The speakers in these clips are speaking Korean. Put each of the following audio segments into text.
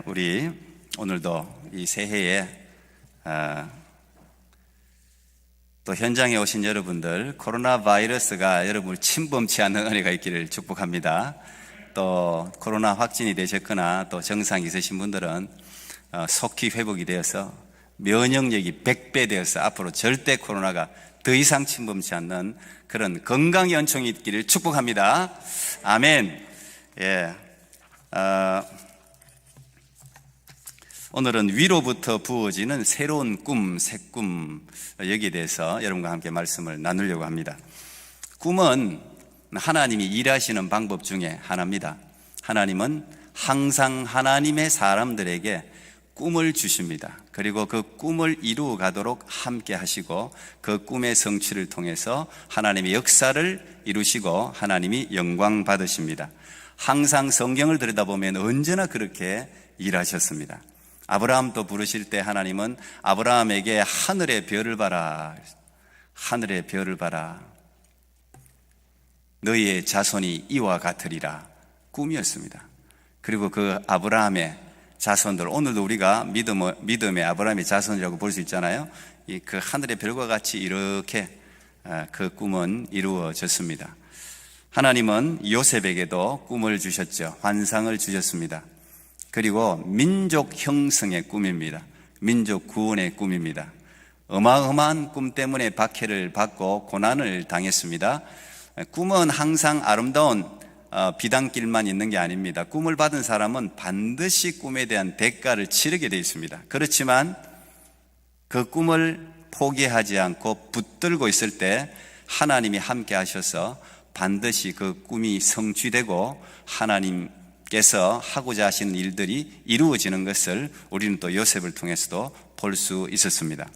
우리 오늘도 이 새해에 또 현장에 오신 여러분들, 코로나 바이러스가 여러분을 침범치 않는 은혜가 있기를 축복합니다. 또 코로나 확진이 되셨거나 또 증상이 있으신 분들은 속히 회복이 되어서 면역력이 100배 되어서 앞으로 절대 코로나가 더 이상 침범치 않는 그런 건강의 은총이 있기를 축복합니다. 아멘. 오늘은 위로부터 부어지는 새로운 꿈, 새 꿈, 여기에 대해서 여러분과 함께 말씀을 나누려고 합니다. 꿈은 하나님이 일하시는 방법 중에 하나입니다. 하나님은 항상 하나님의 사람들에게 꿈을 주십니다. 그리고 그 꿈을 이루어 가도록 함께 하시고 그 꿈의 성취를 통해서 하나님의 역사를 이루시고 하나님이 영광 받으십니다. 항상 성경을 들여다보면 언제나 그렇게 일하셨습니다. 아브라함도 부르실 때 하나님은 아브라함에게 하늘의 별을 봐라, 하늘의 별을 봐라, 너희의 자손이 이와 같으리라, 꿈이었습니다. 그리고 그 아브라함의 자손들, 오늘도 우리가 믿음의 아브라함의 자손이라고 볼 수 있잖아요. 그 하늘의 별과 같이 이렇게 그 꿈은 이루어졌습니다. 하나님은 요셉에게도 꿈을 주셨죠. 환상을 주셨습니다. 그리고 민족 형성의 꿈입니다. 민족 구원의 꿈입니다. 어마어마한 꿈 때문에 박해를 받고 고난을 당했습니다. 꿈은 항상 아름다운 비단길만 있는 게 아닙니다. 꿈을 받은 사람은 반드시 꿈에 대한 대가를 치르게 되어 있습니다. 그렇지만 그 꿈을 포기하지 않고 붙들고 있을 때 하나님이 함께 하셔서 반드시 그 꿈이 성취되고 하나님께서 하고자 하시는 일들이 이루어지는 것을 우리는 또 요셉을 통해서도 볼 수 있었습니다.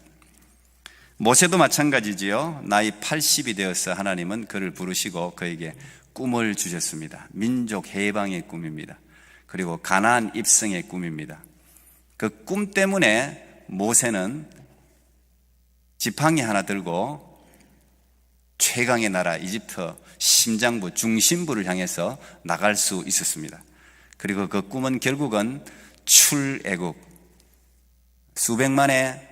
모세도 마찬가지지요. 나이 80이 되어서 하나님은 그를 부르시고 그에게 꿈을 주셨습니다. 민족 해방의 꿈입니다. 그리고 가나안 입성의 꿈입니다. 그 꿈 때문에 모세는 지팡이 하나 들고 최강의 나라 이집트 심장부, 중심부를 향해서 나갈 수 있었습니다. 그리고 그 꿈은 결국은 출애굽, 수백만의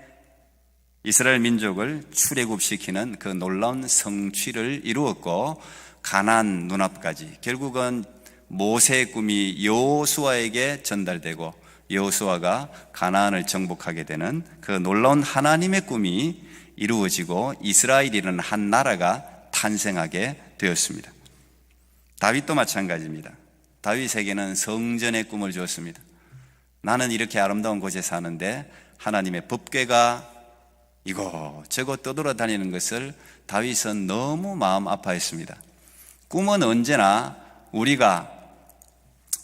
이스라엘 민족을 출애굽시키는 그 놀라운 성취를 이루었고, 가나안 눈앞까지 결국은 모세의 꿈이 여호수아에게 전달되고 여호수아가 가나안을 정복하게 되는 그 놀라운 하나님의 꿈이 이루어지고 이스라엘이라는 한 나라가 탄생하게 되었습니다. 다윗도 마찬가지입니다. 다윗에게는 성전의 꿈을 주었습니다. 나는 이렇게 아름다운 곳에 사는데 하나님의 법궤가 이곳저곳 떠돌아다니는 것을 다윗은 너무 마음 아파했습니다. 꿈은 언제나 우리가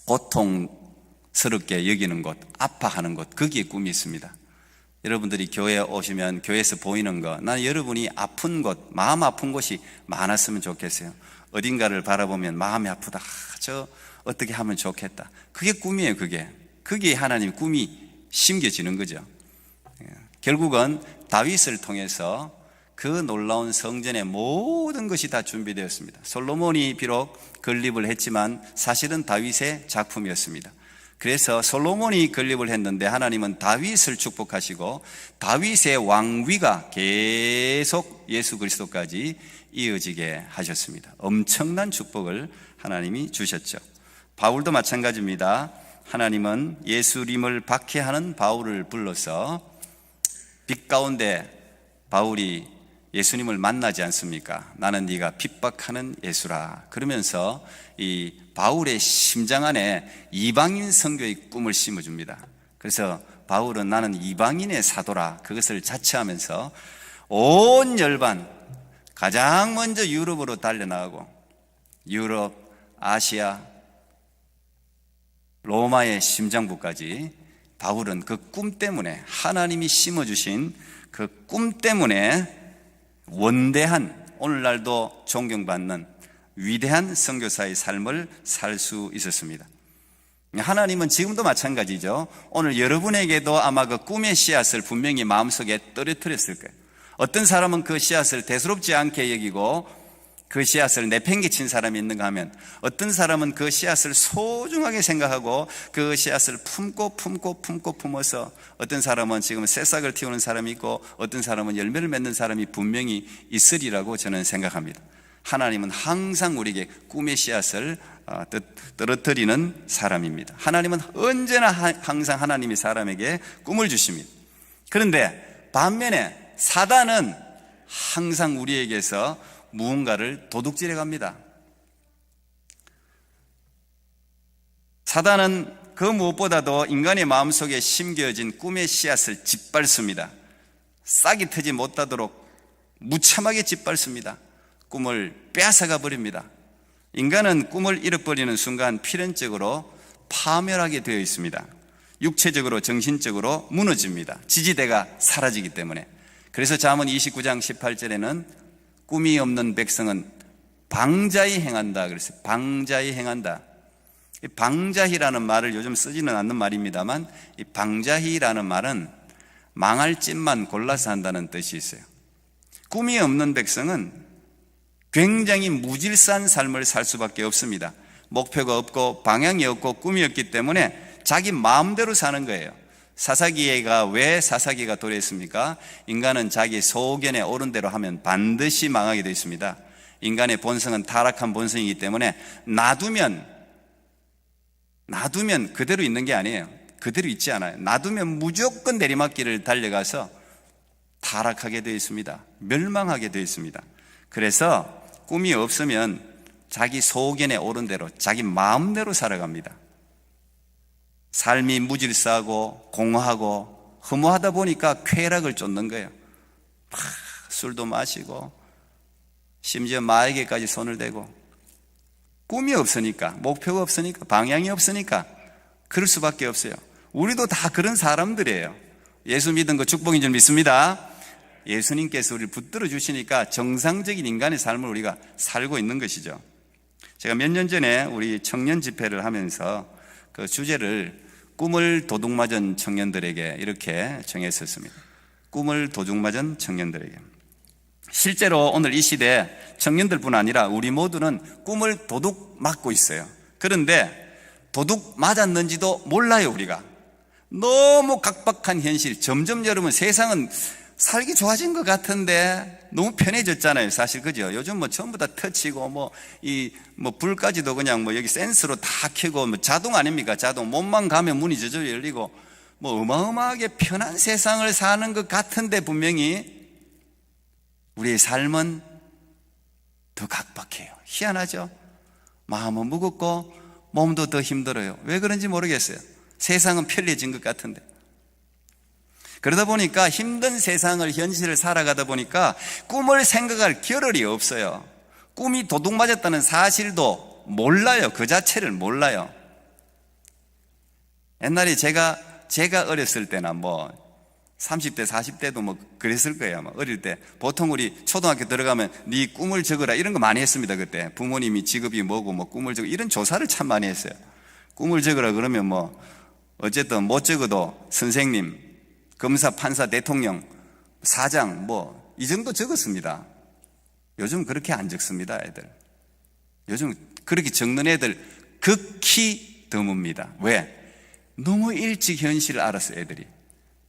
고통스럽게 여기는 곳, 아파하는 곳, 거기에 꿈이 있습니다. 여러분들이 교회에 오시면 교회에서 보이는 것, 나는 여러분이 아픈 곳, 마음 아픈 곳이 많았으면 좋겠어요. 어딘가를 바라보면 마음이 아프다, 저 어떻게 하면 좋겠다. 그게 꿈이에요. 그게 하나님의 꿈이 심겨지는 거죠. 결국은 다윗을 통해서 그 놀라운 성전의 모든 것이 다 준비되었습니다. 솔로몬이 비록 건립을 했지만 사실은 다윗의 작품이었습니다. 그래서 솔로몬이 건립을 했는데 하나님은 다윗을 축복하시고 다윗의 왕위가 계속 예수 그리스도까지 이어지게 하셨습니다. 엄청난 축복을 하나님이 주셨죠. 바울도 마찬가지입니다. 하나님은 예수님을 박해하는 바울을 불러서 빛 가운데 바울이 예수님을 만나지 않습니까? 나는 네가 핍박하는 예수라. 그러면서 이 바울의 심장 안에 이방인 선교의 꿈을 심어줍니다. 그래서 바울은 나는 이방인의 사도라, 그것을 자처하면서 온 열반, 가장 먼저 유럽으로 달려나가고 유럽, 아시아, 로마의 심장부까지 바울은 그 꿈 때문에, 하나님이 심어주신 그 꿈 때문에 원대한, 오늘날도 존경받는 위대한 선교사의 삶을 살 수 있었습니다. 하나님은 지금도 마찬가지죠. 오늘 여러분에게도 아마 그 꿈의 씨앗을 분명히 마음속에 떨어뜨렸을 거예요. 어떤 사람은 그 씨앗을 대수롭지 않게 여기고 그 씨앗을 내팽개친 사람이 있는가 하면 어떤 사람은 그 씨앗을 소중하게 생각하고 그 씨앗을 품고 품어서 어떤 사람은 지금 새싹을 틔우는 사람이 있고 어떤 사람은 열매를 맺는 사람이 분명히 있으리라고 저는 생각합니다. 하나님은 항상 우리에게 꿈의 씨앗을 떨어뜨리는 사람입니다. 하나님은 언제나 항상 하나님이 사람에게 꿈을 주십니다. 그런데 반면에 사단은 항상 우리에게서 무언가를 도둑질해 갑니다. 사단은 그 무엇보다도 인간의 마음속에 심겨진 꿈의 씨앗을 짓밟습니다. 싹이 트지 못하도록 무참하게 짓밟습니다. 꿈을 빼앗아가 버립니다. 인간은 꿈을 잃어버리는 순간 필연적으로 파멸하게 되어 있습니다. 육체적으로 정신적으로 무너집니다. 지지대가 사라지기 때문에. 그래서 잠언 29장 18절에는 꿈이 없는 백성은 방자히 행한다 그랬어요. 방자히 행한다. 이 방자히라는 말을 요즘 쓰지는 않는 말입니다만 이 방자히라는 말은 망할 짓만 골라서 한다는 뜻이 있어요. 꿈이 없는 백성은 굉장히 무질서한 삶을 살 수밖에 없습니다. 목표가 없고 방향이 없고 꿈이 없기 때문에 자기 마음대로 사는 거예요. 사사기가 왜 사사기가 도래했습니까? 인간은 자기 소견에 옳은 대로 하면 반드시 망하게 되어 있습니다. 인간의 본성은 타락한 본성이기 때문에 놔두면 그대로 있는 게 아니에요. 그대로 있지 않아요. 놔두면 무조건 내리막길을 달려가서 타락하게 되어 있습니다. 멸망하게 되어 있습니다. 그래서 꿈이 없으면 자기 소견에 옳은 대로 자기 마음대로 살아갑니다. 삶이 무질서하고 공허하고 허무하다 보니까 쾌락을 쫓는 거예요. 술도 마시고 심지어 마에게까지 손을 대고 꿈이 없으니까, 목표가 없으니까, 방향이 없으니까 그럴 수밖에 없어요. 우리도 다 그런 사람들이에요. 예수 믿은 거 축복인 줄 믿습니다. 예수님께서 우리를 붙들어 주시니까 정상적인 인간의 삶을 우리가 살고 있는 것이죠. 제가 몇 년 전에 우리 청년 집회를 하면서 그 주제를 꿈을 도둑맞은 청년들에게 이렇게 정했었습니다. 꿈을 도둑맞은 청년들에게. 실제로 오늘 이 시대에 청년들뿐 아니라 우리 모두는 꿈을 도둑맞고 있어요. 그런데 도둑 맞았는지도 몰라요. 우리가 너무 각박한 현실. 점점 여러분 세상은 살기 좋아진 것 같은데 너무 편해졌잖아요. 사실 그죠? 요즘 뭐 전부 다 터치고 불까지도 그냥 여기 센스로 다 켜고 자동 아닙니까? 자동. 몸만 가면 문이 저절로 열리고 어마어마하게 편한 세상을 사는 것 같은데 분명히 우리의 삶은 더 각박해요. 희한하죠? 마음은 무겁고 몸도 더 힘들어요. 왜 그런지 모르겠어요. 세상은 편리해진 것 같은데. 그러다 보니까 힘든 세상을 현실을 살아가다 보니까 꿈을 생각할 겨를이 없어요. 꿈이 도둑맞았다는 사실도 몰라요. 그 자체를 몰라요. 옛날에 제가 어렸을 때나 30대 40대도 그랬을 거예요. 아마 어릴 때 보통 우리 초등학교 들어가면 네 꿈을 적어라 이런 거 많이 했습니다. 그때 부모님이 직업이 뭐고 꿈을 적어 이런 조사를 참 많이 했어요. 꿈을 적으라 그러면 어쨌든 못 적어도 선생님, 검사, 판사, 대통령, 사장 이 정도 적었습니다. 요즘 그렇게 안 적습니다. 애들 요즘 그렇게 적는 애들 극히 드뭅니다. 왜? 너무 일찍 현실을 알았어요. 애들이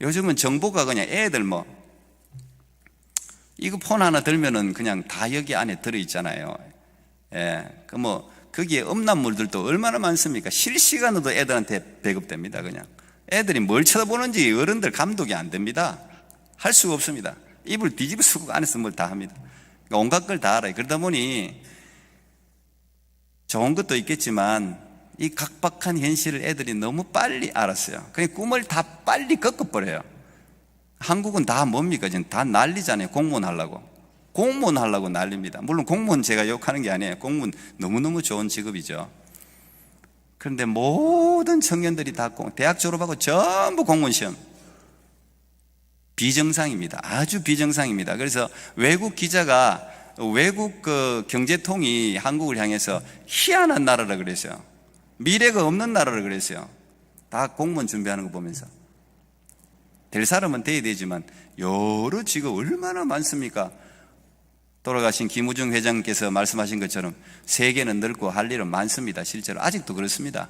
요즘은 정보가 그냥 애들 이거 폰 하나 들면은 그냥 다 여기 안에 들어있잖아요. 예. 거기에 음란물들도 얼마나 많습니까? 실시간으로 애들한테 배급됩니다. 그냥 애들이 뭘 쳐다보는지 어른들 감독이 안 됩니다. 할 수가 없습니다. 입을 뒤집어 쓰고 안에서 뭘 다 합니다. 그러니까 온갖 걸 다 알아요. 그러다 보니 좋은 것도 있겠지만 이 각박한 현실을 애들이 너무 빨리 알았어요. 그냥 꿈을 다 빨리 꺾어버려요. 한국은 다 뭡니까? 지금 다 난리잖아요. 공무원 하려고 난립니다. 물론 공무원 제가 욕하는 게 아니에요. 공무원 너무너무 좋은 직업이죠. 그런데 모든 청년들이 다 대학 졸업하고 전부 공무원 시험. 비정상입니다. 아주 비정상입니다. 그래서 외국 기자가 외국 경제통이 한국을 향해서 희한한 나라라 그랬어요. 미래가 없는 나라라 그랬어요. 다 공무원 준비하는 거 보면서. 될 사람은 돼야 되지만 여러 직업 얼마나 많습니까? 돌아가신 김우중 회장께서 말씀하신 것처럼 세계는 넓고 할 일은 많습니다. 실제로 아직도 그렇습니다.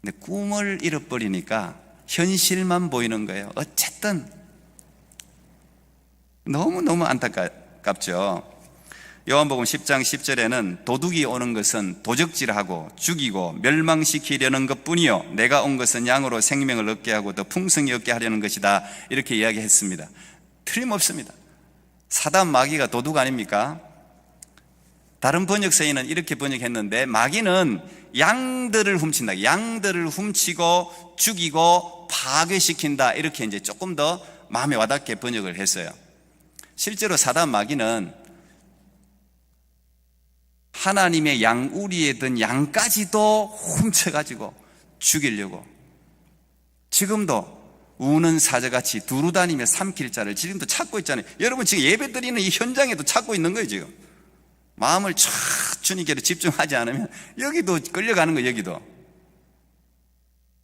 근데 꿈을 잃어버리니까 현실만 보이는 거예요. 어쨌든 너무너무 안타깝죠. 요한복음 10장 10절에는 도둑이 오는 것은 도적질하고 죽이고 멸망시키려는 것뿐이요 내가 온 것은 양으로 생명을 얻게 하고 더 풍성히 얻게 하려는 것이다, 이렇게 이야기했습니다. 틀림없습니다. 사단 마귀가 도둑 아닙니까? 다른 번역서에는 이렇게 번역했는데 마귀는 양들을 훔친다, 양들을 훔치고 죽이고 파괴시킨다, 이렇게 이제 조금 더 마음에 와닿게 번역을 했어요. 실제로 사단 마귀는 하나님의 양우리에 든 양까지도 훔쳐가지고 죽이려고 지금도 우는 사자같이 두루다니며 삼킬 자를 지금도 찾고 있잖아요. 여러분 지금 예배 드리는 이 현장에도 찾고 있는 거예요. 지금 마음을 쫙 주님께로 집중하지 않으면 여기도 끌려가는 거예요. 여기도.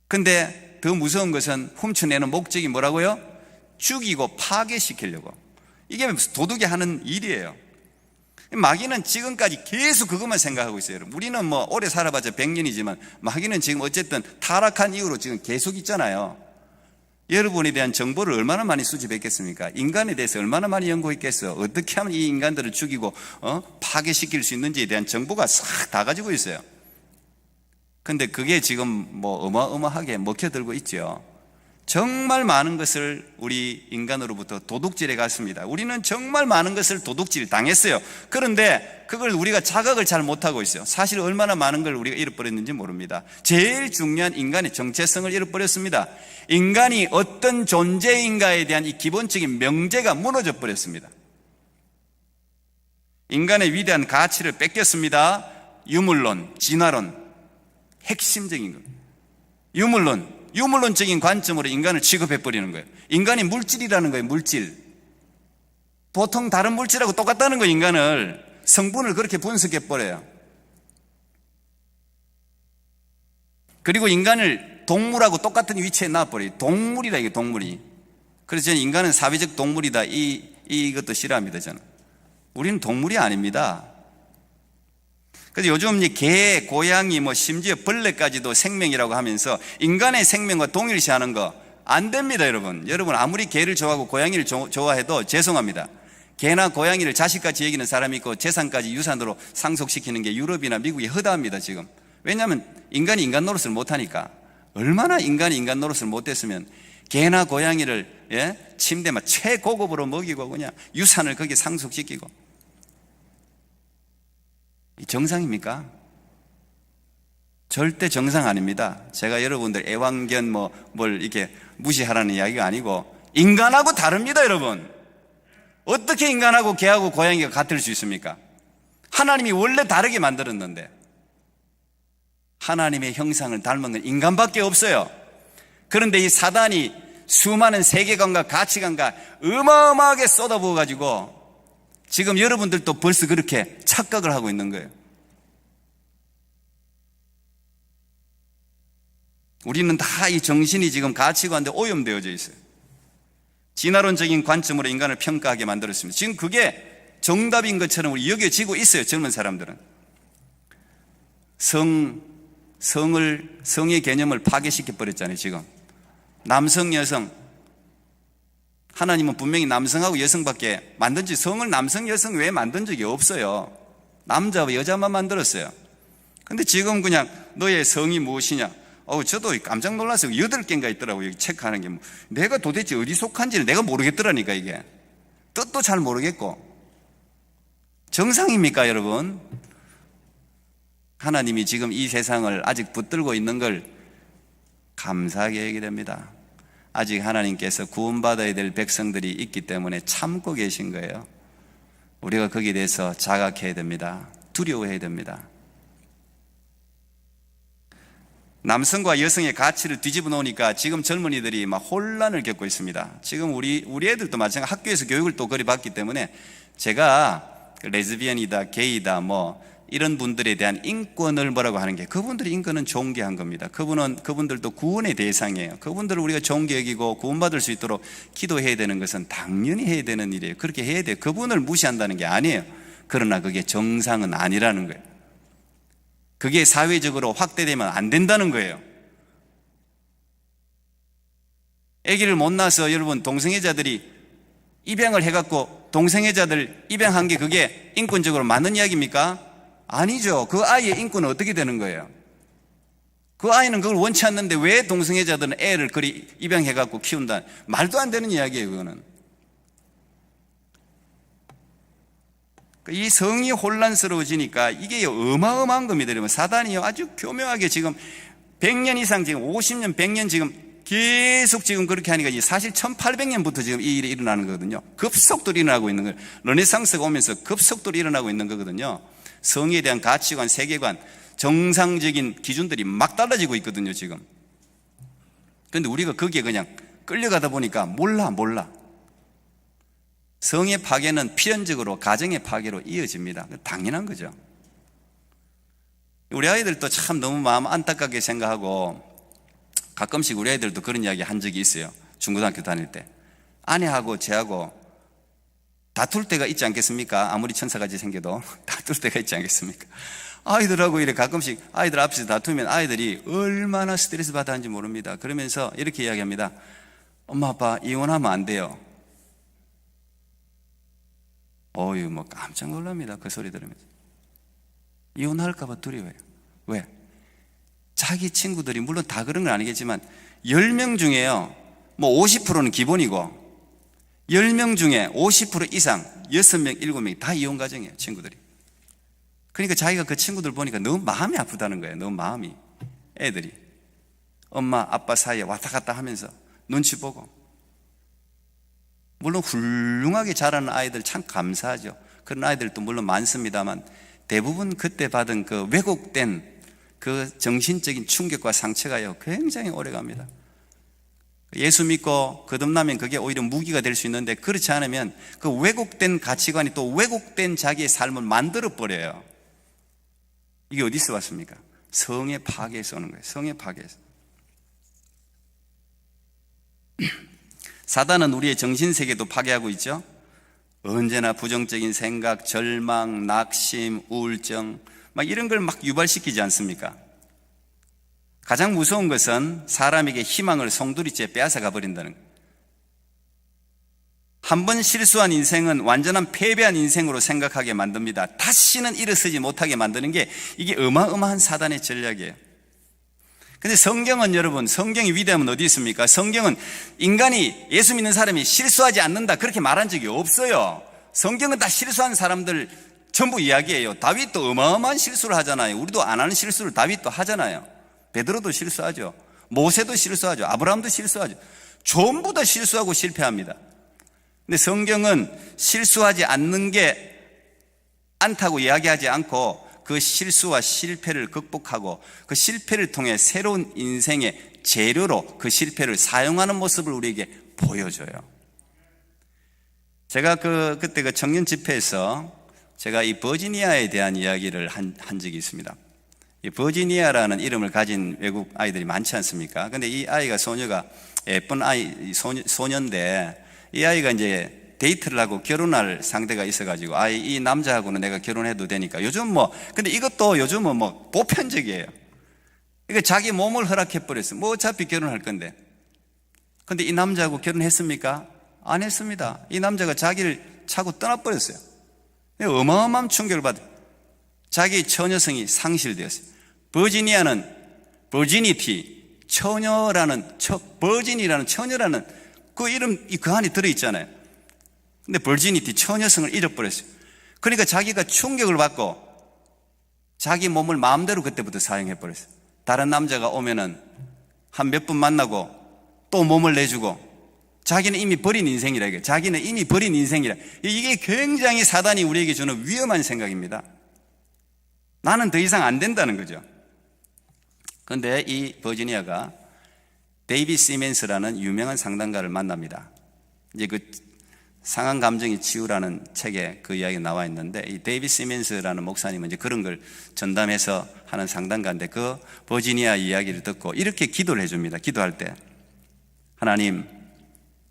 근데 더 무서운 것은 훔쳐내는 목적이 뭐라고요? 죽이고 파괴시키려고. 이게 도둑이 하는 일이에요. 마귀는 지금까지 계속 그것만 생각하고 있어요. 우리는 뭐 오래 살아봤자 100년이지만 마귀는 지금 어쨌든 타락한 이후로 지금 계속 있잖아요. 여러분에 대한 정보를 얼마나 많이 수집했겠습니까? 인간에 대해서 얼마나 많이 연구했겠어요? 어떻게 하면 이 인간들을 죽이고 파괴시킬 수 있는지에 대한 정보가 싹 다 가지고 있어요. 근데 그게 지금 뭐 어마어마하게 먹혀들고 있죠. 정말 많은 것을 우리 인간으로부터 도둑질해 갔습니다. 우리는 정말 많은 것을 도둑질 당했어요. 그런데 그걸 우리가 자각을 잘 못하고 있어요. 사실 얼마나 많은 걸 우리가 잃어버렸는지 모릅니다. 제일 중요한 인간의 정체성을 잃어버렸습니다. 인간이 어떤 존재인가에 대한 이 기본적인 명제가 무너져 버렸습니다. 인간의 위대한 가치를 뺏겼습니다. 유물론, 진화론, 핵심적인 것. 유물론적인 관점으로 인간을 취급해버리는 거예요. 인간이 물질이라는 거예요. 물질. 보통 다른 물질하고 똑같다는 거예요. 인간을. 성분을 그렇게 분석해버려요. 그리고 인간을 동물하고 똑같은 위치에 놔버려요. 동물이다, 이게 동물이. 그래서 저는 인간은 사회적 동물이다, 이것도 싫어합니다. 저는. 우리는 동물이 아닙니다. 그래서 요즘 개, 고양이, 심지어 벌레까지도 생명이라고 하면서 인간의 생명과 동일시하는 거 안 됩니다, 여러분. 여러분 아무리 개를 좋아하고 고양이를 좋아해도 죄송합니다. 개나 고양이를 자식같이 여기는 사람이 있고 재산까지 유산으로 상속시키는 게 유럽이나 미국이 허다합니다, 지금. 왜냐하면 인간이 인간 노릇을 못하니까. 얼마나 인간이 인간 노릇을 못했으면 개나 고양이를 침대만 최고급으로 먹이고 그냥 유산을 거기에 상속시키고. 정상입니까? 절대 정상 아닙니다. 제가 여러분들 애완견 뭘 이렇게 무시하라는 이야기가 아니고 인간하고 다릅니다, 여러분. 어떻게 인간하고 개하고 고양이가 같을 수 있습니까? 하나님이 원래 다르게 만들었는데 하나님의 형상을 닮은 건 인간밖에 없어요. 그런데 이 사단이 수많은 세계관과 가치관과 어마어마하게 쏟아부어가지고 지금 여러분들도 벌써 그렇게 착각을 하고 있는 거예요. 우리는 다 이 정신이 지금 가치관에 오염되어져 있어요. 진화론적인 관점으로 인간을 평가하게 만들었습니다. 지금 그게 정답인 것처럼 우리 여겨지고 있어요. 젊은 사람들은. 성의 개념을 파괴시켜 버렸잖아요. 지금 남성, 여성. 하나님은 분명히 남성하고 여성밖에 성을 남성, 여성 외에 만든 적이 없어요. 남자와 여자만 만들었어요. 근데 지금 그냥 너의 성이 무엇이냐? 저도 깜짝 놀랐어요. 8개인가 있더라고요. 여기 체크하는 게. 내가 도대체 어디 속한지를 내가 모르겠더라니까, 이게. 뜻도 잘 모르겠고. 정상입니까, 여러분? 하나님이 지금 이 세상을 아직 붙들고 있는 걸 감사하게 얘기됩니다. 아직 하나님께서 구원받아야 될 백성들이 있기 때문에 참고 계신 거예요. 우리가 거기에 대해서 자각해야 됩니다. 두려워해야 됩니다. 남성과 여성의 가치를 뒤집어 놓으니까 지금 젊은이들이 막 혼란을 겪고 있습니다. 지금 우리 애들도 마찬가지 학교에서 교육을 또 그리 받기 때문에 제가 레즈비언이다, 게이다, 이런 분들에 대한 인권을 뭐라고 하는 게, 그분들의 인권은 존귀한 겁니다. 그분들도 구원의 대상이에요. 그분들을 우리가 존귀 여기고 구원받을 수 있도록 기도해야 되는 것은 당연히 해야 되는 일이에요. 그렇게 해야 돼요. 그분을 무시한다는 게 아니에요. 그러나 그게 정상은 아니라는 거예요. 그게 사회적으로 확대되면 안 된다는 거예요. 아기를 못 낳아서 여러분 동성애자들이 입양을 해갖고 동성애자들 입양한 게 그게 인권적으로 맞는 이야기입니까? 아니죠. 그 아이의 인권은 어떻게 되는 거예요? 그 아이는 그걸 원치 않는데 왜 동성애자들은 애를 그리 입양해갖고 키운다? 말도 안 되는 이야기예요, 그거는. 이 성이 혼란스러워지니까 이게 어마어마한 겁니다. 여러분, 사단이요 아주 교묘하게 지금 100년 이상, 지금 50년, 100년 지금 계속 지금 그렇게 하니까 사실 1800년부터 지금 이 일이 일어나는 거거든요. 급속도로 일어나고 있는 거예요. 르네상스가 오면서 급속도로 일어나고 있는 거거든요. 성에 대한 가치관, 세계관, 정상적인 기준들이 막 달라지고 있거든요, 지금. 그런데 우리가 거기에 그냥 끌려가다 보니까 몰라. 성의 파괴는 필연적으로 가정의 파괴로 이어집니다. 당연한 거죠. 우리 아이들도 참 너무 마음 안타깝게 생각하고 가끔씩 우리 아이들도 그런 이야기 한 적이 있어요. 중고등학교 다닐 때. 아내하고 저하고 다툴 때가 있지 않겠습니까? 아무리 천사같이 생겨도 다툴 때가 있지 않겠습니까? 아이들하고 이렇게 가끔씩 아이들 앞에서 다투면 아이들이 얼마나 스트레스 받아 하는지 모릅니다. 그러면서 이렇게 이야기합니다. 엄마, 아빠 이혼하면 안 돼요. 어휴, 뭐 깜짝 놀랍니다. 그 소리 들으면서. 이혼할까봐 두려워요. 왜? 자기 친구들이, 물론 다 그런 건 아니겠지만 10명 중에요, 뭐 50%는 기본이고 10명 중에 50% 이상 6명, 7명이 다 이혼 가정이에요, 친구들이. 그러니까 자기가 그 친구들 보니까 너무 마음이 아프다는 거예요. 너무 마음이. 애들이 엄마 아빠 사이에 왔다 갔다 하면서 눈치 보고. 물론 훌륭하게 자라는 아이들 참 감사하죠. 그런 아이들도 물론 많습니다만 대부분 그때 받은 그 왜곡된 그 정신적인 충격과 상처가요 굉장히 오래갑니다. 예수 믿고 거듭나면 그게 오히려 무기가 될 수 있는데, 그렇지 않으면 그 왜곡된 가치관이 또 왜곡된 자기의 삶을 만들어버려요. 이게 어디서 왔습니까? 성의 파괴에서 오는 거예요. 성의 파괴에서. 사단은 우리의 정신세계도 파괴하고 있죠. 언제나 부정적인 생각, 절망, 낙심, 우울증 막 이런 걸 막 유발시키지 않습니까? 가장 무서운 것은 사람에게 희망을 송두리째 빼앗아가 버린다는 거예요. 한 번 실수한 인생은 완전한 패배한 인생으로 생각하게 만듭니다. 다시는 일어서지 못하게 만드는 게 이게 어마어마한 사단의 전략이에요. 근데 성경은, 여러분, 성경의 위대함은 어디 있습니까? 성경은 인간이, 예수 믿는 사람이 실수하지 않는다 그렇게 말한 적이 없어요. 성경은 다 실수한 사람들 전부 이야기예요. 다윗도 어마어마한 실수를 하잖아요. 우리도 안 하는 실수를 다윗도 하잖아요. 베드로도 실수하죠. 모세도 실수하죠. 아브라함도 실수하죠. 전부 다 실수하고 실패합니다. 근데 성경은 실수하지 않는 게 않다고 이야기하지 않고 그 실수와 실패를 극복하고 그 실패를 통해 새로운 인생의 재료로 그 실패를 사용하는 모습을 우리에게 보여줘요. 제가 그때 그 청년 집회에서 제가 이 버지니아에 대한 이야기를 한 적이 있습니다. 이 버지니아라는 이름을 가진 외국 아이들이 많지 않습니까? 근데 이 아이가, 소녀가 예쁜 아이, 소년인데 이 아이가 이제 데이트를 하고 결혼할 상대가 있어가지고, 이 남자하고는 내가 결혼해도 되니까. 요즘 근데 이것도 요즘은 보편적이에요. 이거 자기 몸을 허락해버렸어요. 어차피 결혼할 건데. 근데 이 남자하고 결혼했습니까? 안 했습니다. 이 남자가 자기를 차고 떠나버렸어요. 어마어마한 충격을 받아요. 자기 처녀성이 상실되었어요. 버지니아는 버지니티, 처녀라는, 버진이라는 처녀라는 그 이름 그 안에 들어있잖아요. 근데 버지니티, 처녀성을 잃어버렸어요. 그러니까 자기가 충격을 받고 자기 몸을 마음대로 그때부터 사용해버렸어요. 다른 남자가 오면은 한 몇 분 만나고 또 몸을 내주고, 자기는 이미 버린 인생이라, 이게 자기는 이미 버린 인생이라. 이게 굉장히 사단이 우리에게 주는 위험한 생각입니다. 나는 더 이상 안 된다는 거죠. 그런데 이 버지니아가 데이비 시멘스라는 유명한 상담가를 만납니다. 이제 그 상한 감정의 치유라는 책에 그 이야기가 나와 있는데, 이 데이비 시멘스라는 목사님은 이제 그런 걸 전담해서 하는 상담가인데, 그 버지니아 이야기를 듣고 이렇게 기도를 해줍니다. 기도할 때, 하나님,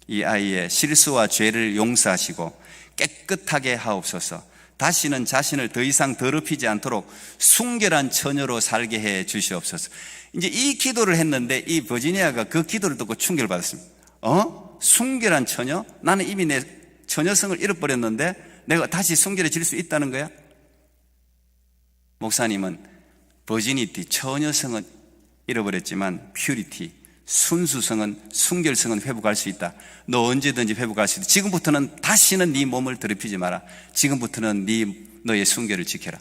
이 아이의 실수와 죄를 용서하시고 깨끗하게 하옵소서. 다시는 자신을 더 이상 더럽히지 않도록 순결한 처녀로 살게 해 주시옵소서. 이제 이 기도를 했는데 이 버지니아가 그 기도를 듣고 충격을 받았습니다. 순결한 처녀? 나는 이미 내 처녀성을 잃어버렸는데 내가 다시 순결해질 수 있다는 거야? 목사님은 버지니티, 처녀성은 잃어버렸지만 퓨리티, 순수성은, 순결성은 회복할 수 있다. 너 언제든지 회복할 수 있다. 지금부터는 다시는 네 몸을 더럽히지 마라. 지금부터는 너의 순결을 지켜라.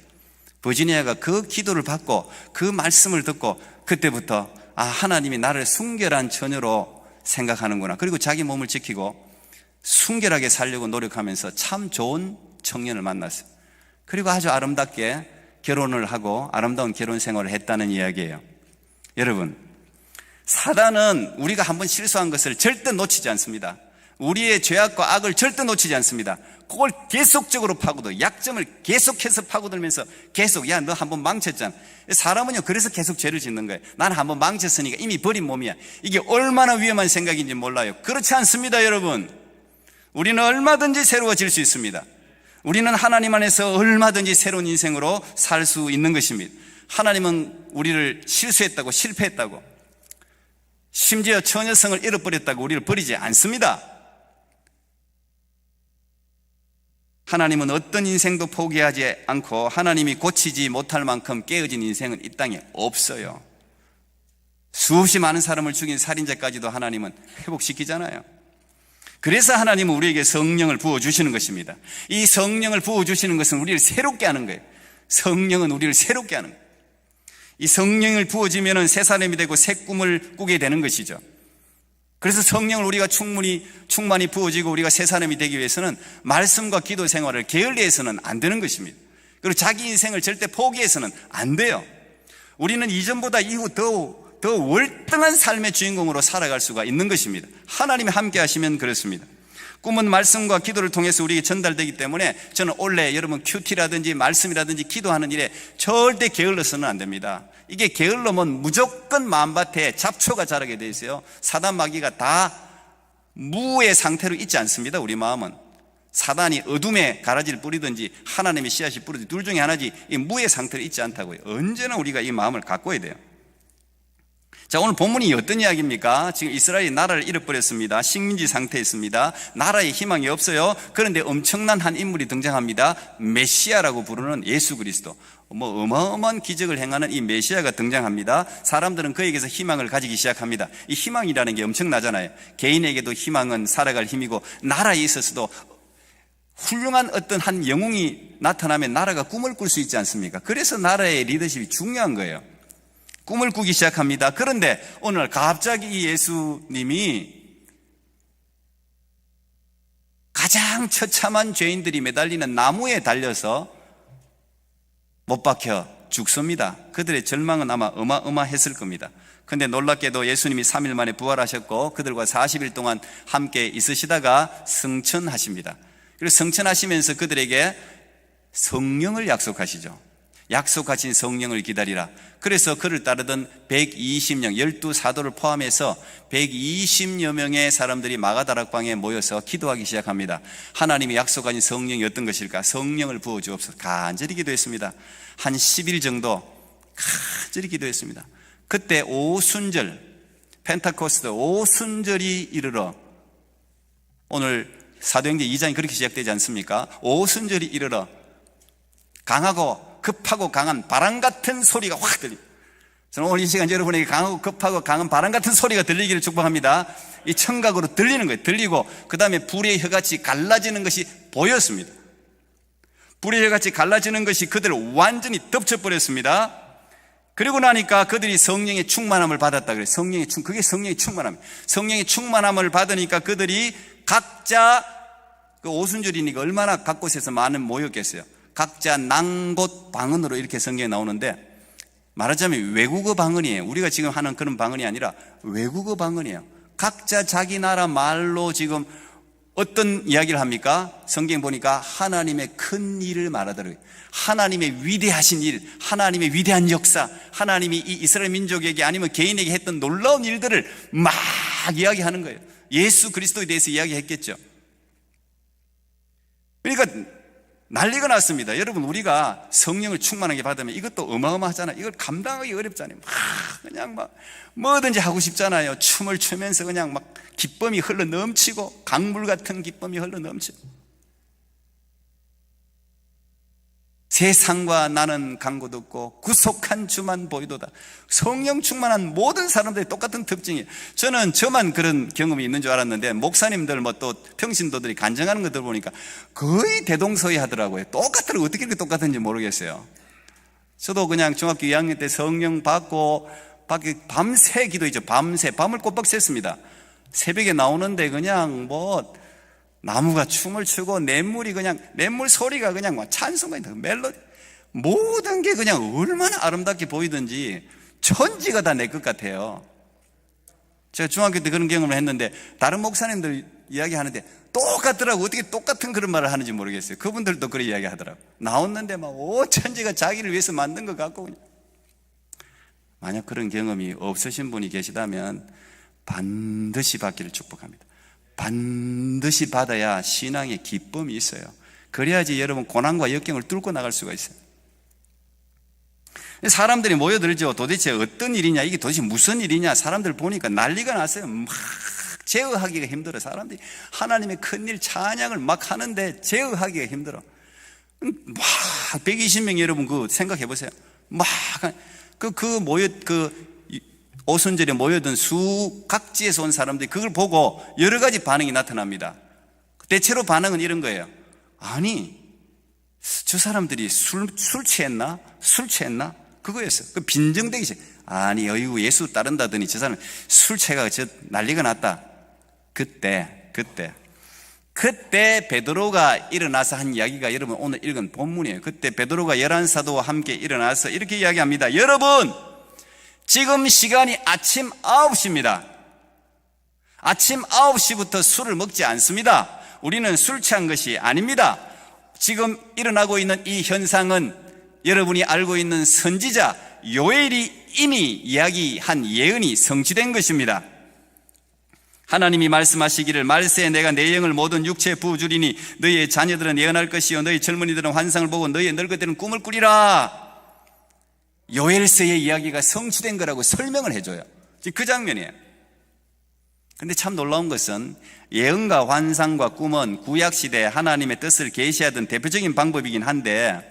버지니아가 그 기도를 받고 그 말씀을 듣고 그때부터 하나님이 나를 순결한 처녀로 생각하는구나. 그리고 자기 몸을 지키고 순결하게 살려고 노력하면서 참 좋은 청년을 만났어요. 그리고 아주 아름답게 결혼을 하고 아름다운 결혼 생활을 했다는 이야기예요. 여러분, 사단은 우리가 한번 실수한 것을 절대 놓치지 않습니다. 우리의 죄악과 악을 절대 놓치지 않습니다. 그걸 계속적으로 파고들, 약점을 계속해서 파고들면서 계속, 야, 너 한번 망쳤잖아. 사람은요, 그래서 계속 죄를 짓는 거예요. 나는 한번 망쳤으니까 이미 버린 몸이야. 이게 얼마나 위험한 생각인지 몰라요. 그렇지 않습니다, 여러분. 우리는 얼마든지 새로워질 수 있습니다. 우리는 하나님 안에서 얼마든지 새로운 인생으로 살 수 있는 것입니다. 하나님은 우리를 실수했다고, 실패했다고, 심지어 처녀성을 잃어버렸다고 우리를 버리지 않습니다. 하나님은 어떤 인생도 포기하지 않고 하나님이 고치지 못할 만큼 깨어진 인생은 이 땅에 없어요. 수없이 많은 사람을 죽인 살인자까지도 하나님은 회복시키잖아요. 그래서 하나님은 우리에게 성령을 부어주시는 것입니다. 이 성령을 부어주시는 것은 우리를 새롭게 하는 거예요. 성령은 우리를 새롭게 하는 거예요. 이 성령을 부어지면 새 사람이 되고 새 꿈을 꾸게 되는 것이죠. 그래서 성령을 우리가 충만히 부어지고 우리가 새 사람이 되기 위해서는 말씀과 기도 생활을 게을리해서는 안 되는 것입니다. 그리고 자기 인생을 절대 포기해서는 안 돼요. 우리는 이전보다 이후 더 월등한 삶의 주인공으로 살아갈 수가 있는 것입니다. 하나님이 함께 하시면 그렇습니다. 꿈은 말씀과 기도를 통해서 우리에게 전달되기 때문에 저는 원래 여러분 큐티라든지 말씀이라든지 기도하는 일에 절대 게을러서는 안 됩니다. 이게 게을러면 무조건 마음밭에 잡초가 자라게 돼 있어요. 사단 마귀가 다 무의 상태로 있지 않습니다. 우리 마음은 사단이 어둠에 가라지를 뿌리든지 하나님의 씨앗이 뿌리든지 둘 중에 하나지 이 무의 상태로 있지 않다고요. 언제나 우리가 이 마음을 가꿔야 돼요. 자, 오늘 본문이 어떤 이야기입니까? 지금 이스라엘이 나라를 잃어버렸습니다. 식민지 상태에 있습니다. 나라에 희망이 없어요. 그런데 엄청난 한 인물이 등장합니다. 메시아라고 부르는 예수 그리스도. 어마어마한 기적을 행하는 이 메시아가 등장합니다. 사람들은 그에게서 희망을 가지기 시작합니다. 이 희망이라는 게 엄청나잖아요. 개인에게도 희망은 살아갈 힘이고 나라에 있어서도 훌륭한 어떤 한 영웅이 나타나면 나라가 꿈을 꿀 수 있지 않습니까? 그래서 나라의 리더십이 중요한 거예요. 꿈을 꾸기 시작합니다. 그런데 오늘 갑자기 이 예수님이 가장 처참한 죄인들이 매달리는 나무에 달려서 못 박혀 죽습니다. 그들의 절망은 아마 어마어마했을 겁니다. 그런데 놀랍게도 예수님이 3일 만에 부활하셨고 그들과 40일 동안 함께 있으시다가 승천하십니다. 그리고 승천하시면서 그들에게 성령을 약속하시죠. 약속하신 성령을 기다리라. 그래서 그를 따르던 120명, 12사도를 포함해서 120여 명의 사람들이 마가다락방에 모여서 기도하기 시작합니다. 하나님이 약속하신 성령이 어떤 것일까? 성령을 부어주옵소서. 간절히 기도했습니다. 한 10일 정도 간절히 기도했습니다. 그때 오순절, 펜타코스트 오순절이 이르러, 오늘 사도행전 2장이 그렇게 시작되지 않습니까? 오순절이 이르러 강하고 급하고 강한 바람 같은 소리가 확 들립니다. 저는 오늘 이 시간 여러분에게 강하고 급하고 강한 바람 같은 소리가 들리기를 축복합니다. 이 청각으로 들리는 거예요. 들리고 그 다음에 불의 혀같이 갈라지는 것이 보였습니다. 불의 혀같이 갈라지는 것이 그들을 완전히 덮쳐버렸습니다. 그리고 나니까 그들이 성령의 충만함을 받았다 그래요. 그게 성령의 충만함이에요. 성령의 충만함을 받으니까 그들이 각자 그 오순절이니까 얼마나 각 곳에서 많은 모였겠어요. 각자 난곳 방언으로 이렇게 성경에 나오는데 말하자면 외국어 방언이에요. 우리가 지금 하는 그런 방언이 아니라 외국어 방언이에요. 각자 자기 나라 말로 지금 어떤 이야기를 합니까? 성경 보니까 하나님의 큰 일을 말하더라고요. 하나님의 위대하신 일, 하나님의 위대한 역사, 하나님이 이 이스라엘 민족에게 아니면 개인에게 했던 놀라운 일들을 막 이야기하는 거예요. 예수 그리스도에 대해서 이야기했겠죠. 그러니까 난리가 났습니다. 여러분, 우리가 성령을 충만하게 받으면 이것도 어마어마하잖아요. 이걸 감당하기 어렵잖아요. 그냥 뭐든지 하고 싶잖아요. 춤을 추면서 그냥 기쁨이 흘러 넘치고, 강물 같은 기쁨이 흘러 넘치고. 세상과 나는 강고 듣고 구속한 주만 보이도다. 성령 충만한 모든 사람들이 똑같은 특징이에요. 저는 저만 그런 경험이 있는 줄 알았는데, 목사님들 또 평신도들이 간증하는 것들 보니까 거의 대동소이하더라고요. 똑같더라고요. 어떻게 이렇게 똑같은지 모르겠어요. 저도 그냥 중학교 2학년 때 성령 받고 밤새 기도했죠. 밤을 꼬박 샜습니다. 새벽에 나오는데 그냥 나무가 춤을 추고 냇물 소리가 그냥 찬송가, 멜로디, 모든 게 그냥 얼마나 아름답게 보이든지 천지가 다 내 것 같아요. 제가 중학교 때 그런 경험을 했는데, 다른 목사님들 이야기하는데 똑같더라고. 어떻게 똑같은 그런 말을 하는지 모르겠어요. 그분들도 그런 이야기 하더라고. 나왔는데 천지가 자기를 위해서 만든 것 같고. 그냥. 만약 그런 경험이 없으신 분이 계시다면 반드시 받기를 축복합니다. 반드시 받아야 신앙의 기쁨이 있어요. 그래야지 여러분 고난과 역경을 뚫고 나갈 수가 있어요. 사람들이 모여들죠. 도대체 어떤 일이냐, 이게 도대체 무슨 일이냐, 사람들 보니까 난리가 났어요. 막 제어하기가 힘들어. 사람들이 하나님의 큰일 찬양을 막 하는데 제어하기가 힘들어. 120명 여러분 생각해 보세요. 오순절에 모여든 각지에서 온 사람들이 그걸 보고 여러 가지 반응이 나타납니다. 대체로 반응은 이런 거예요. 아니, 저 사람들이 술 취했나? 그거였어. 빈정대기 시작. 아니, 어이구, 예수 따른다더니 저 사람 술 취해가 난리가 났다. 그때 베드로가 일어나서 한 이야기가 여러분 오늘 읽은 본문이에요. 그때 베드로가 11사도와 함께 일어나서 이렇게 이야기합니다. 여러분, 지금 시간이 아침 9시입니다. 아침 9시부터 술을 먹지 않습니다. 우리는 술 취한 것이 아닙니다. 지금 일어나고 있는 이 현상은 여러분이 알고 있는 선지자 요엘이 이미 이야기한 예언이 성취된 것입니다. 하나님이 말씀하시기를 말세에 내가 내 영을 모든 육체에 부어주리니 너희의 자녀들은 예언할 것이요 너희 젊은이들은 환상을 보고 너희의 늙은이들은 꿈을 꾸리라. 요엘서의 이야기가 성취된 거라고 설명을 해줘요. 지금 그 장면이에요. 근데 참 놀라운 것은 예언과 환상과 꿈은 구약시대에 하나님의 뜻을 계시하던 대표적인 방법이긴 한데,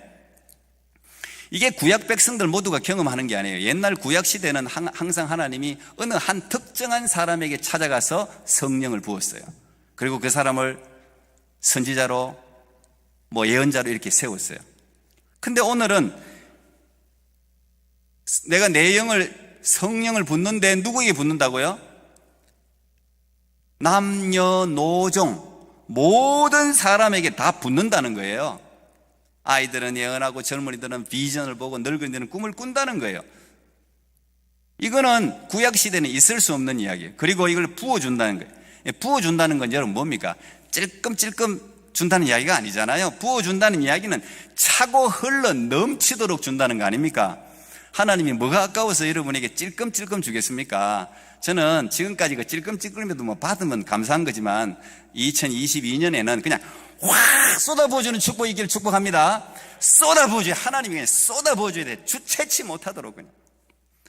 이게 구약 백성들 모두가 경험하는 게 아니에요. 옛날 구약시대는 항상 하나님이 어느 한 특정한 사람에게 찾아가서 성령을 부었어요. 그리고 그 사람을 선지자로 예언자로 이렇게 세웠어요. 근데 오늘은 내가 내 성령을 붓는데 누구에게 붓는다고요? 남녀노종 모든 사람에게 다 붓는다는 거예요. 아이들은 예언하고 젊은이들은 비전을 보고 늙은이들은 꿈을 꾼다는 거예요. 이거는 구약시대는 있을 수 없는 이야기예요. 그리고 이걸 부어준다는 거예요. 부어준다는 건 여러분 뭡니까? 찔끔찔끔 준다는 이야기가 아니잖아요. 부어준다는 이야기는 차고 흘러 넘치도록 준다는 거 아닙니까? 하나님이 뭐가 아까워서 여러분에게 찔끔찔끔 주겠습니까? 저는 지금까지 그 찔끔찔끔이라도 받으면 감사한 거지만 2022년에는 그냥 확 쏟아부어주는 축복이기를 축복합니다. 쏟아부어줘야, 하나님이 그냥 쏟아부어줘야 돼. 주체치 못하도록 그냥.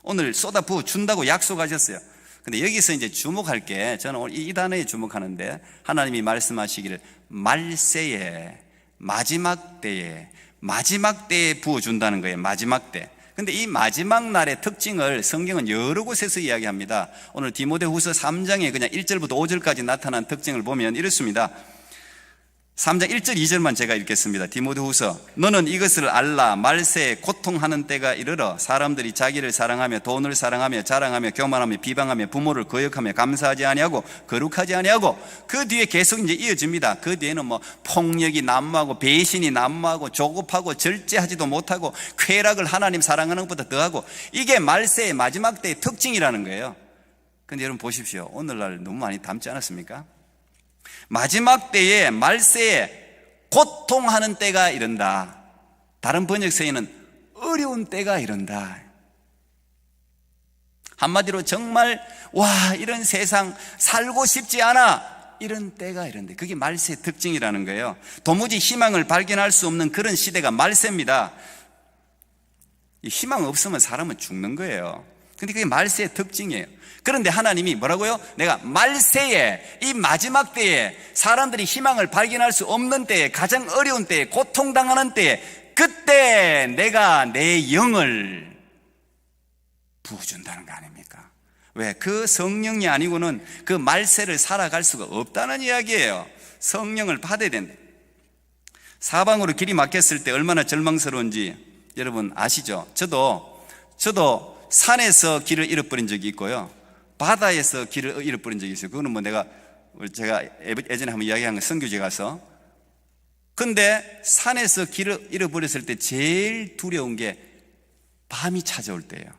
오늘 쏟아부어준다고 약속하셨어요. 근데 여기서 이제 주목할 게, 저는 오늘 이 단어에 주목하는데, 하나님이 말씀하시기를 말세에, 마지막 때에 부어준다는 거예요. 마지막 때. 근데 이 마지막 날의 특징을 성경은 여러 곳에서 이야기합니다. 오늘 디모데후서 3장에 그냥 1절부터 5절까지 나타난 특징을 보면 이렇습니다. 3장 1절 2절만 제가 읽겠습니다. 디모데후서, 너는 이것을 알라. 말세에 고통하는 때가 이르러 사람들이 자기를 사랑하며 돈을 사랑하며 자랑하며 교만하며 비방하며 부모를 거역하며 감사하지 아니하고 거룩하지 아니하고, 그 뒤에 계속 이제 이어집니다. 그 뒤에는 폭력이 난무하고 배신이 난무하고 조급하고 절제하지도 못하고 쾌락을 하나님 사랑하는 것보다 더하고, 이게 말세의 마지막 때의 특징이라는 거예요. 근데 여러분 보십시오. 오늘날 너무 많이 닮지 않았습니까? 마지막 때에 말세에 고통하는 때가 이른다. 다른 번역서에는 어려운 때가 이른다. 한마디로 정말 이런 세상 살고 싶지 않아, 이런 때가 이른데, 그게 말세의 특징이라는 거예요. 도무지 희망을 발견할 수 없는 그런 시대가 말세입니다. 희망 없으면 사람은 죽는 거예요. 근데 그게 말세의 특징이에요. 그런데 하나님이 뭐라고요? 내가 말세에, 이 마지막 때에, 사람들이 희망을 발견할 수 없는 때에, 가장 어려운 때에, 고통당하는 때에, 그때 내가 내 영을 부어준다는 거 아닙니까? 왜? 그 성령이 아니고는 그 말세를 살아갈 수가 없다는 이야기예요. 성령을 받아야 된다. 사방으로 길이 막혔을 때 얼마나 절망스러운지 여러분 아시죠? 저도 산에서 길을 잃어버린 적이 있고요, 바다에서 길을 잃어버린 적이 있어요. 그거는 제가 예전에 한번 이야기한 거, 선교지 가서. 근데 산에서 길을 잃어버렸을 때 제일 두려운 게 밤이 찾아올 때예요.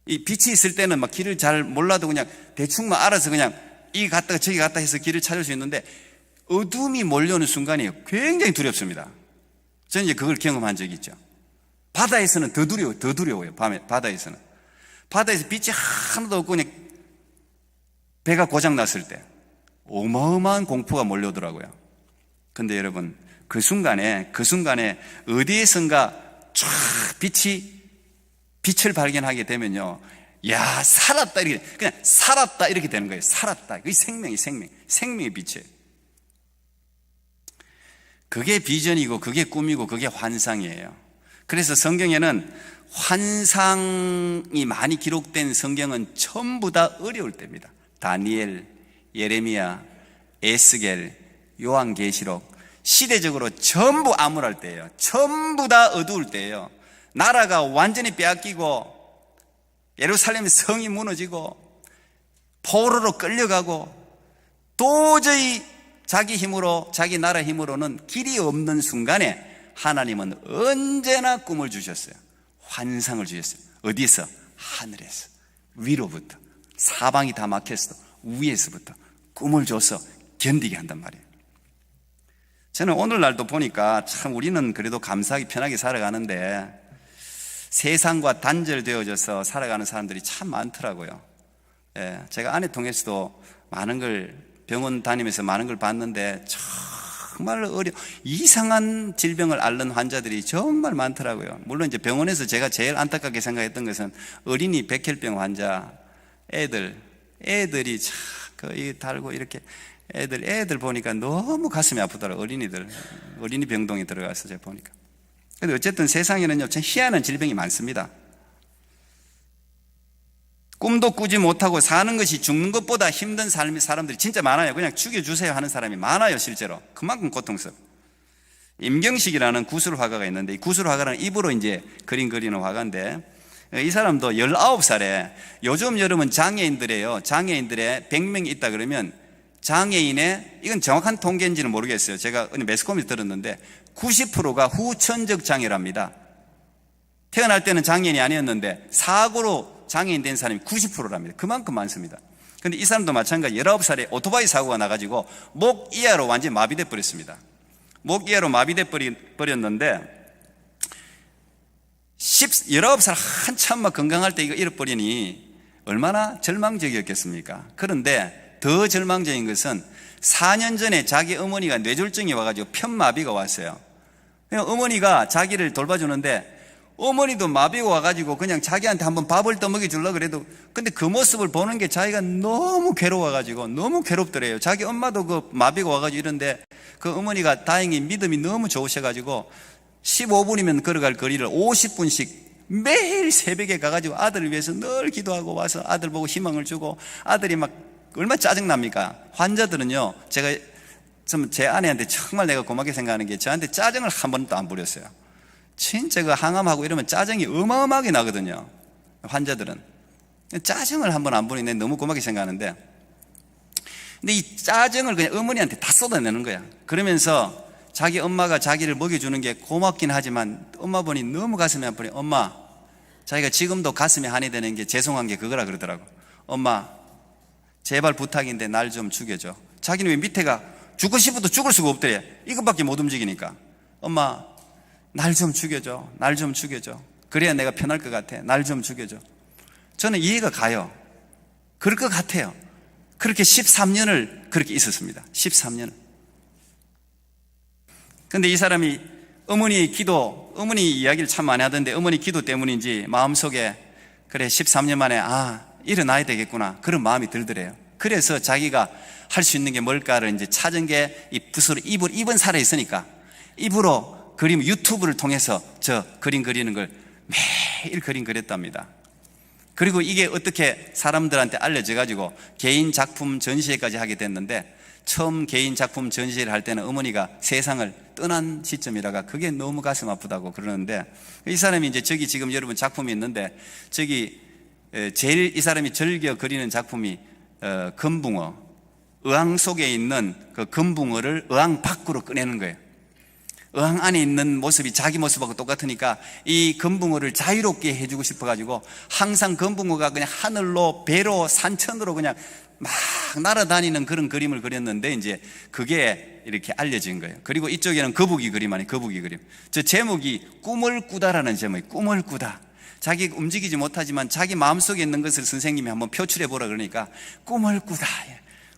이 빛이 있을 때는 막 길을 잘 몰라도 그냥 대충만 알아서 그냥 이 갔다가 저기 갔다 해서 길을 찾을 수 있는데, 어둠이 몰려오는 순간이 굉장히 두렵습니다. 저는 이제 그걸 경험한 적이 있죠. 바다에서는 더 두려워요. 바다에서 빛이 하나도 없고 그냥 배가 고장 났을 때 어마어마한 공포가 몰려오더라고요. 근데 여러분, 그 순간에 어디에선가 쫙 빛을 발견하게 되면요, 야, 살았다, 이렇게, 그냥 살았다, 이렇게 되는 거예요. 살았다. 그게 생명의 빛이에요. 그게 비전이고, 그게 꿈이고, 그게 환상이에요. 그래서 성경에는 환상이 많이 기록된 성경은 전부 다 어려울 때입니다. 다니엘, 예레미야, 에스겔, 요한계시록, 시대적으로 전부 암울할 때예요. 전부 다 어두울 때예요. 나라가 완전히 빼앗기고, 예루살렘 성이 무너지고, 포로로 끌려가고, 도저히 자기 힘으로, 자기 나라 힘으로는 길이 없는 순간에 하나님은 언제나 꿈을 주셨어요. 환상을 주셨어요. 어디에서? 하늘에서, 위로부터. 사방이 다 막혔어도 위에서부터 꿈을 줘서 견디게 한단 말이에요. 저는 오늘날도 보니까 참 우리는 그래도 감사하게 편하게 살아가는데, 세상과 단절되어져서 살아가는 사람들이 참 많더라고요. 제가 아내 통해서도 많은 걸, 병원 다니면서 많은 걸 봤는데 정말 이상한 질병을 앓는 환자들이 정말 많더라고요. 물론 이제 병원에서 제가 제일 안타깝게 생각했던 것은 어린이 백혈병 환자 애들이 참 거의 달고 이렇게 애들 보니까 너무 가슴이 아프더라고요. 어린이 병동에 들어가서 제가 보니까. 근데 어쨌든 세상에는요, 참 희한한 질병이 많습니다. 꿈도 꾸지 못하고 사는 것이 죽는 것보다 힘든 사람들이 진짜 많아요. 그냥 죽여주세요 하는 사람이 많아요, 실제로. 그만큼 고통스러워. 임경식이라는 구술화가가 있는데, 이 구술화가는 입으로 이제 그림 그리는 화가인데, 이 사람도 19살에, 요즘 여러분 장애인들의 100명이 있다 그러면 장애인의, 이건 정확한 통계인지는 모르겠어요. 제가 매스컴에서 들었는데 90%가 후천적 장애랍니다. 태어날 때는 장애인이 아니었는데 사고로 장애인 된 사람이 90%랍니다. 그만큼 많습니다. 근데 이 사람도 마찬가지, 19살에 오토바이 사고가 나가지고 목 이하로 완전히 마비돼 버렸습니다. 목 이하로 마비돼 버렸는데 19살 한참 막 건강할 때 이거 잃어버리니 얼마나 절망적이었겠습니까? 그런데 더 절망적인 것은 4년 전에 자기 어머니가 뇌졸중이 와가지고 편마비가 왔어요. 어머니가 자기를 돌봐주는데, 어머니도 마비가 와가지고 그냥 자기한테 한번 밥을 떠먹여 주려고 그래도, 근데 그 모습을 보는 게 자기가 너무 괴로워가지고, 너무 괴롭더래요. 자기 엄마도 그 마비가 와가지고 이런데, 그 어머니가 다행히 믿음이 너무 좋으셔가지고 15분이면 걸어갈 거리를 50분씩 매일 새벽에 가가지고 아들을 위해서 늘 기도하고 와서 아들 보고 희망을 주고, 아들이 막 얼마나 짜증납니까? 환자들은요, 제가 제 아내한테 정말 내가 고맙게 생각하는 게, 저한테 짜증을 한 번도 안 부렸어요. 진짜 그 항암하고 이러면 짜증이 어마어마하게 나거든요. 환자들은 짜증을 한 번 안 부리네. 너무 고맙게 생각하는데, 근데 이 짜증을 그냥 어머니한테 다 쏟아내는 거야. 그러면서 자기 엄마가 자기를 먹여주는 게 고맙긴 하지만 엄마 보니 너무 가슴이 아프니, 엄마, 자기가 지금도 가슴이 한이 되는 게 죄송한 게 그거라 그러더라고. 엄마, 제발 부탁인데 날 좀 죽여줘. 자기는 왜 밑에가 죽고 싶어도 죽을 수가 없대. 이것밖에 못 움직이니까. 엄마, 날 좀 죽여줘. 날 좀 죽여줘. 그래야 내가 편할 것 같아. 날 좀 죽여줘. 저는 이해가 가요. 그럴 것 같아요. 그렇게 13년을 그렇게 있었습니다. 13년을. 근데 이 사람이 어머니 이야기를 참 많이 하던데 어머니 기도 때문인지 마음속에 그래 13년 만에 일어나야 되겠구나 그런 마음이 들더래요. 그래서 자기가 할 수 있는 게 뭘까를 이제 찾은 게 이 붓으로 입은 살아 있으니까 입으로 그림 유튜브를 통해서 저 그림 그리는 걸 매일 그림 그렸답니다. 그리고 이게 어떻게 사람들한테 알려져 가지고 개인 작품 전시회까지 하게 됐는데 처음 개인 작품 전시회를 할 때는 어머니가 세상을 떠난 시점이라가 그게 너무 가슴 아프다고 그러는데 이 사람이 이제 저기 지금 여러분 작품이 있는데 저기 제일 이 사람이 즐겨 그리는 작품이 금붕어, 의왕 속에 있는 그 금붕어를 의왕 밖으로 꺼내는 거예요. 의왕 안에 있는 모습이 자기 모습하고 똑같으니까 이 금붕어를 자유롭게 해주고 싶어가지고 항상 금붕어가 그냥 하늘로 배로 산천으로 그냥 막 날아다니는 그런 그림을 그렸는데 이제 그게 이렇게 알려진 거예요. 그리고 이쪽에는 거북이 그림 아니에요. 거북이 그림. 저 제목이 꿈을 꾸다라는 제목이 꿈을 꾸다. 자기 움직이지 못하지만 자기 마음속에 있는 것을 선생님이 한번 표출해 보라 그러니까 꿈을 꾸다.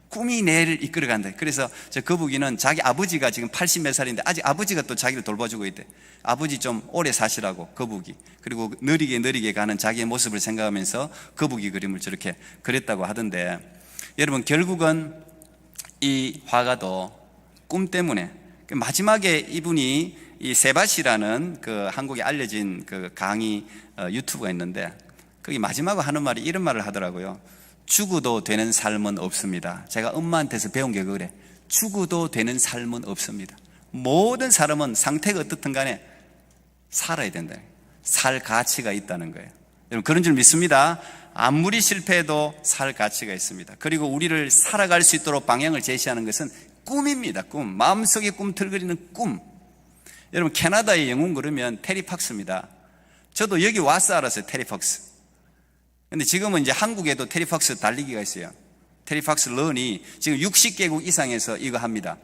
꿈이 내를 이끌어간다. 그래서 저 거북이는 자기 아버지가 지금 80몇 살인데 아직 아버지가 또 자기를 돌봐주고 있대. 아버지 좀 오래 사시라고 거북이. 그리고 느리게 가는 자기의 모습을 생각하면서 거북이 그림을 저렇게 그렸다고 하던데 여러분 결국은 이 화가도 꿈 때문에 마지막에 이분이 이 세바시라는 그 한국에 알려진 그 강의 유튜브가 있는데 거기 마지막으로 하는 말이 이런 말을 하더라고요. 죽어도 되는 삶은 없습니다. 제가 엄마한테서 배운 게 그래. 죽어도 되는 삶은 없습니다. 모든 사람은 상태가 어떻든 간에 살아야 된다. 살 가치가 있다는 거예요. 여러분 그런 줄 믿습니다. 아무리 실패해도 살 가치가 있습니다. 그리고 우리를 살아갈 수 있도록 방향을 제시하는 것은 꿈입니다. 꿈. 마음속에 꿈틀거리는 꿈. 여러분 캐나다의 영웅 그러면 테리 팍스입니다. 저도 여기 와서 알았어요. 테리 팍스. 근데 지금은 이제 한국에도 테리 팍스 달리기가 있어요. 테리 팍스 런이 지금 60개국 이상에서 이거 합니다.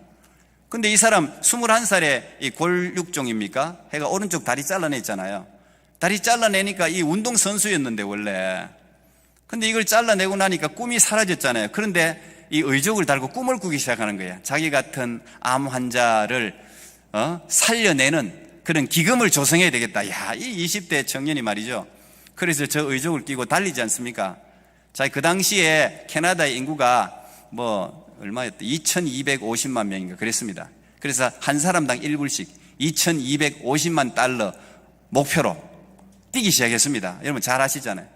근데 이 사람 21살에 이 골육종입니까? 해가 오른쪽 다리 잘라냈잖아요. 다리 잘라내니까 이 운동선수였는데 원래. 근데 이걸 잘라내고 나니까 꿈이 사라졌잖아요. 그런데 이 의족을 달고 꿈을 꾸기 시작하는 거예요. 자기 같은 암 환자를 살려내는 그런 기금을 조성해야 되겠다. 야, 이 20대 청년이 말이죠. 그래서 저 의족을 끼고 달리지 않습니까? 자, 그 당시에 캐나다의 인구가 얼마였다? 2250만 명인가 그랬습니다. 그래서 한 사람당 1불씩 2250만 달러 목표로 뛰기 시작했습니다. 여러분 잘 아시잖아요.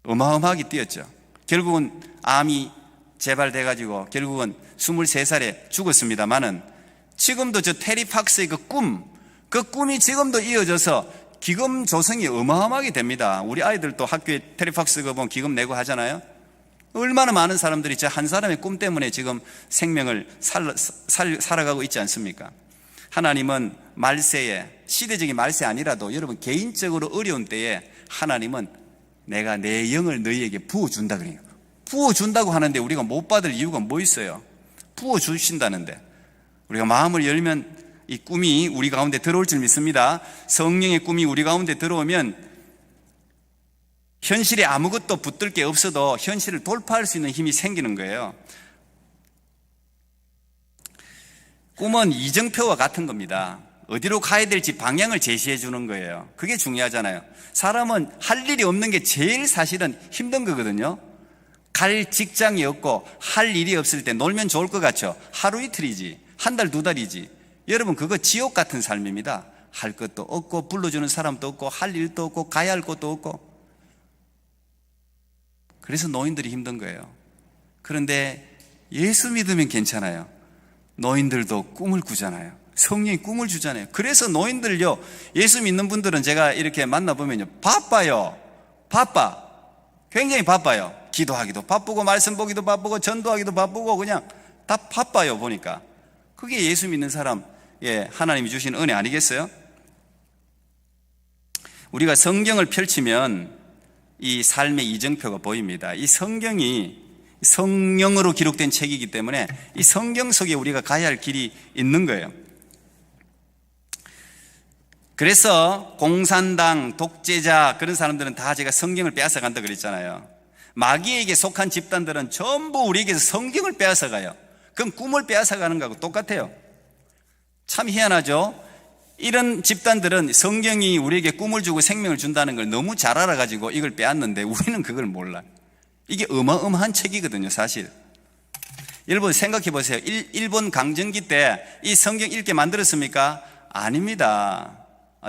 어마어마하게 뛰었죠. 결국은 암이 재발돼가지고 결국은 23살에 죽었습니다만은 지금도 저 테리 팍스의 그 꿈이 지금도 이어져서 기금 조성이 어마어마하게 됩니다. 우리 아이들도 학교에 테리 팍스 보면 기금 내고 하잖아요. 얼마나 많은 사람들이 저 한 사람의 꿈 때문에 지금 생명을 살아가고 있지 않습니까? 하나님은 말세에 시대적인 말세 아니라도 여러분 개인적으로 어려운 때에 하나님은 내가 내 영을 너희에게 부어준다 그래요. 부어준다고 하는데 우리가 못 받을 이유가 뭐 있어요? 부어주신다는데 우리가 마음을 열면 이 꿈이 우리 가운데 들어올 줄 믿습니다. 성령의 꿈이 우리 가운데 들어오면 현실에 아무것도 붙들 게 없어도 현실을 돌파할 수 있는 힘이 생기는 거예요. 꿈은 이정표와 같은 겁니다. 어디로 가야 될지 방향을 제시해 주는 거예요. 그게 중요하잖아요. 사람은 할 일이 없는 게 제일 사실은 힘든 거거든요. 갈 직장이 없고 할 일이 없을 때 놀면 좋을 것 같죠. 하루 이틀이지, 한 달, 두 달이지. 여러분 그거 지옥 같은 삶입니다. 할 것도 없고 불러주는 사람도 없고 할 일도 없고 가야 할 것도 없고. 그래서 노인들이 힘든 거예요. 그런데 예수 믿으면 괜찮아요. 노인들도 꿈을 꾸잖아요. 성령이 꿈을 주잖아요. 그래서 노인들요, 예수 믿는 분들은 제가 이렇게 만나보면요, 바빠요. 바빠. 굉장히 바빠요. 기도하기도 바쁘고 말씀 보기도 바쁘고 전도하기도 바쁘고 그냥 다 바빠요 보니까. 그게 예수 믿는 사람, 하나님이 주신 은혜 아니겠어요? 우리가 성경을 펼치면 이 삶의 이정표가 보입니다. 이 성경이 성령으로 기록된 책이기 때문에 이 성경 속에 우리가 가야 할 길이 있는 거예요. 그래서 공산당, 독재자 그런 사람들은 다 제가 성경을 빼앗아 간다 그랬잖아요. 마귀에게 속한 집단들은 전부 우리에게서 성경을 빼앗아 가요. 그럼 꿈을 빼앗아 가는 거하고 똑같아요. 참 희한하죠? 이런 집단들은 성경이 우리에게 꿈을 주고 생명을 준다는 걸 너무 잘 알아가지고 이걸 빼앗는데 우리는 그걸 몰라요. 이게 어마어마한 책이거든요, 사실. 여러분 생각해 보세요. 일본 강점기 때 이 성경 읽게 만들었습니까? 아닙니다.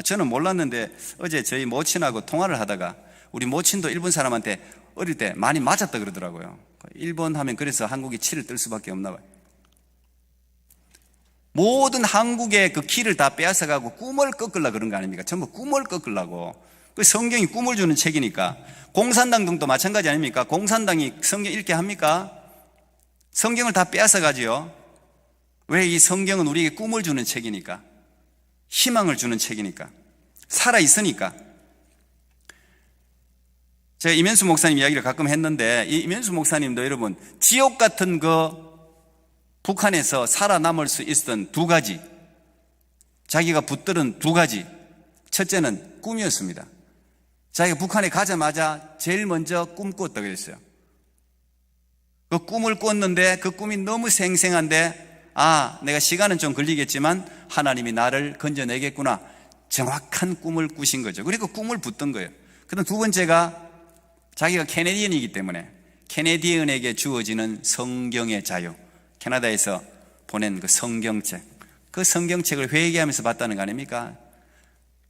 저는 몰랐는데 어제 저희 모친하고 통화를 하다가 우리 모친도 일본 사람한테 어릴 때 많이 맞았다 그러더라고요. 일본 하면 그래서 한국이 치를 뜰 수밖에 없나 봐요. 모든 한국의 그 키를 다 빼앗아가고 꿈을 꺾으려고 그런 거 아닙니까? 전부 꿈을 꺾으려고. 그 성경이 꿈을 주는 책이니까. 공산당 등도 마찬가지 아닙니까? 공산당이 성경 읽게 합니까? 성경을 다 빼앗아가지요. 왜? 이 성경은 우리에게 꿈을 주는 책이니까, 희망을 주는 책이니까, 살아있으니까. 제가 이면수 목사님 이야기를 가끔 했는데, 이 이면수 목사님도 여러분 지옥 같은 그 북한에서 살아남을 수 있었던 두 가지, 자기가 붙들은 두 가지. 첫째는 꿈이었습니다. 자기가 북한에 가자마자 제일 먼저 꿈 꾸었다고 그랬어요. 그 꿈을 꿨는데 그 꿈이 너무 생생한데, 내가 시간은 좀 걸리겠지만 하나님이 나를 건져내겠구나. 정확한 꿈을 꾸신 거죠. 그리고 꿈을 붙든 거예요. 그다음 두 번째가 자기가 캐네디언이기 때문에 캐네디언에게 주어지는 성경의 자유, 캐나다에서 보낸 그 성경책, 그 성경책을 회개하면서 봤다는 거 아닙니까?